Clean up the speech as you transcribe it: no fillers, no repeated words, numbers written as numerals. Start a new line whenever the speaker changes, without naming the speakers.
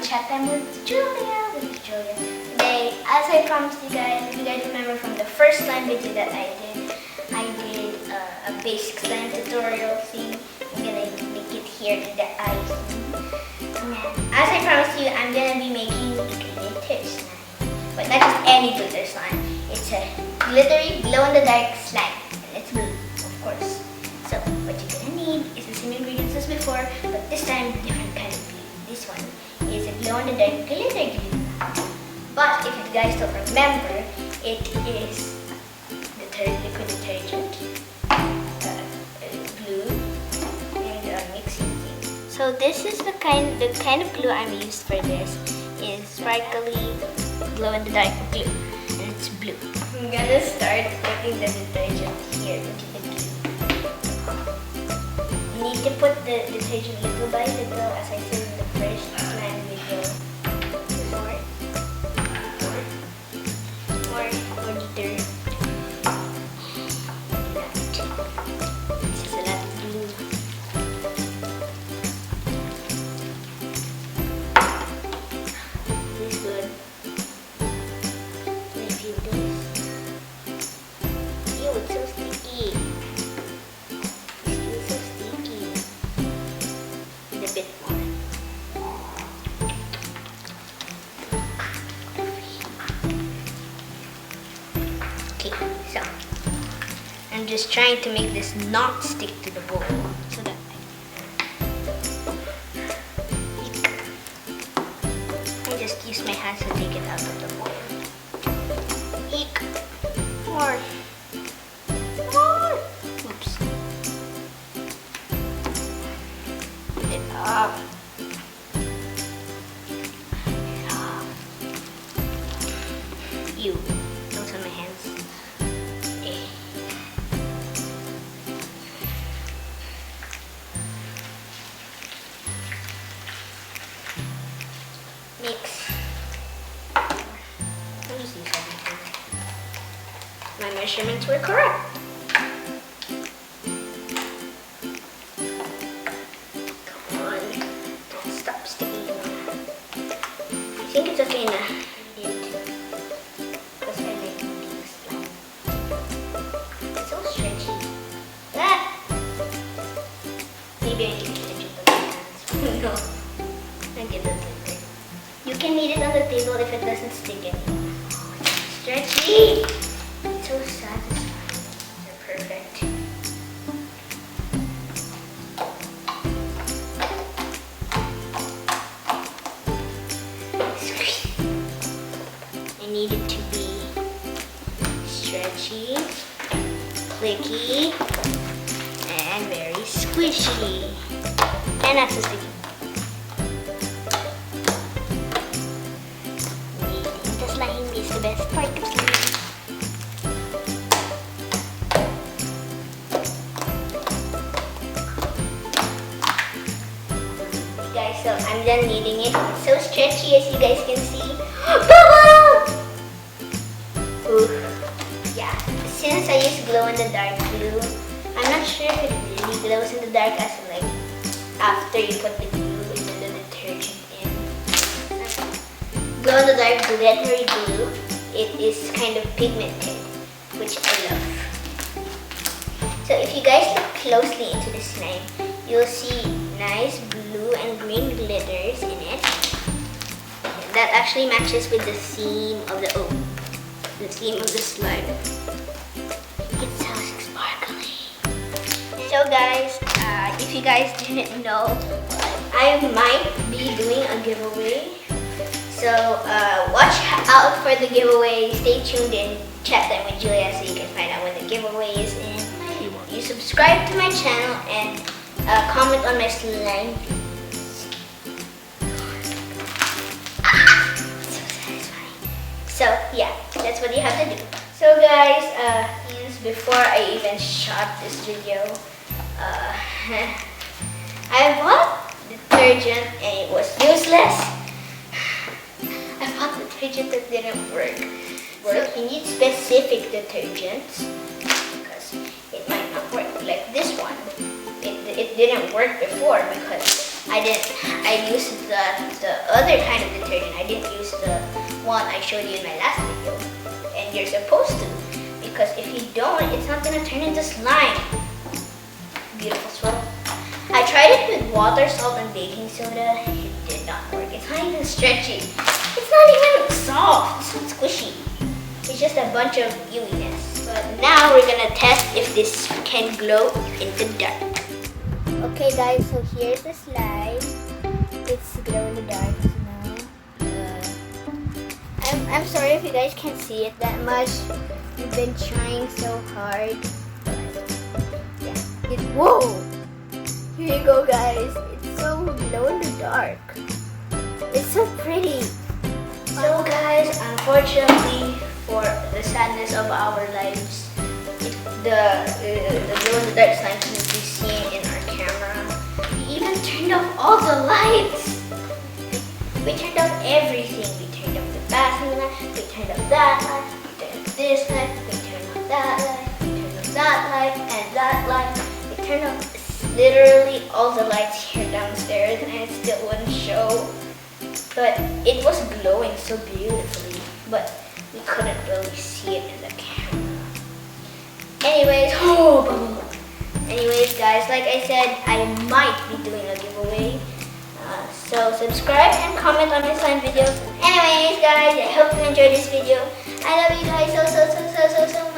Chat Time with Julia. Today, as I promised you guys, if you guys remember from the first slime video that I did a basic slime tutorial thing. I'm gonna make it here in the eyes. As I promised you, I'm gonna be making glitter slime. But not just any glitter slime. It's a glittery, glow-in-the-dark slime. And it's blue, of course. So, what you're gonna need is the same ingredients as before, but this time, different kind of glue. This one is a glow-in-the-dark glitter glue. But if you guys don't remember, it is liquid detergent, glue, and a mixing thing. So this is the kind of glue I'm used for this is sparkly glow-in-the-dark glue, and it's blue. I'm gonna start putting the detergent here into the glue. You need to put the detergent little by little, as I said in the first slime video. More detergent. This is a lot of glue. This is good. Let me feel this. Ew, it's so sticky. It's so sticky. And a bit more. So, I'm just trying to make this not stick to the bowl so that I just use my hands to take it out of the bowl. Eek! More! Oops. Put it up. Ew. Those are my hands. Mix. I'll just use everything. My measurements were correct. Come on. Don't stop sticking. I think it's okay now. Because I like these slime. It's so stretchy. Ah! Maybe I need to stitch it with my hands. No. I give it like this. You can knead it on the table if it doesn't stick anymore. Oh, it's stretchy! It's so satisfying. They're perfect. Squeeze. I need it to be stretchy, clicky, and very squishy. And not so sticky. Slime is the best part of slime. Guys, so I'm done kneading it. It's so stretchy as you guys can see. Ooh. Yeah, since I use glow-in-the-dark glue, I'm not sure if it really glows in the dark as like after you put the glue into the detergent in. Glow-in-the-dark glittery glue, it is kind of pigmented, which I love. So if you guys look closely into the slime, you'll see nice blue and green glitters in it. And that actually matches with the theme of the theme of the slime. It's so sparkly. So guys, if you guys didn't know, I might be doing a giveaway. So watch out for the giveaway. Stay tuned in Chat Time with Julia so you can find out when the giveaway is in. You subscribe to my channel and comment on my slime. It's so satisfying. So yeah, that's what you have to do. So guys, before I even shot this video, I bought detergent and it was useless. I bought detergent that didn't work. So you need specific detergents because it might not work. Like this one, it didn't work before because I used the got the other kind of detergent. I didn't use the one I showed you in my last video. And you're supposed to, because if you don't, it's not gonna turn into slime. Beautiful swirl. I tried it with water, salt, and baking soda. It did not work. It's not even stretchy. It's not even soft. It's not squishy. It's just a bunch of gooiness. But now we're gonna test if this can glow in the dark. Okay guys, so here's the slime. It's glow in the dark now. I'm sorry if you guys can't see it that much. We've been trying so hard. Yeah. Whoa! Here you go guys. It's so glow in the dark. It's so pretty. So guys, unfortunately for the sadness of our lives, the glow in the dark slime cannot be seen in our camera. We even turned off all the lights. We turned off everything. We turned off the bathroom light, we turned off that light, we turned off this light, we turned off that light, we turned off that light, and that light. We turned off literally all the lights here downstairs, and it still wouldn't show. But it was glowing so beautifully, but we couldn't really see it in the camera. Anyways, guys, like I said, I might be doing a giveaway. So subscribe and comment on my slime videos. Anyways, guys, I hope you enjoyed this video. I love you guys so much.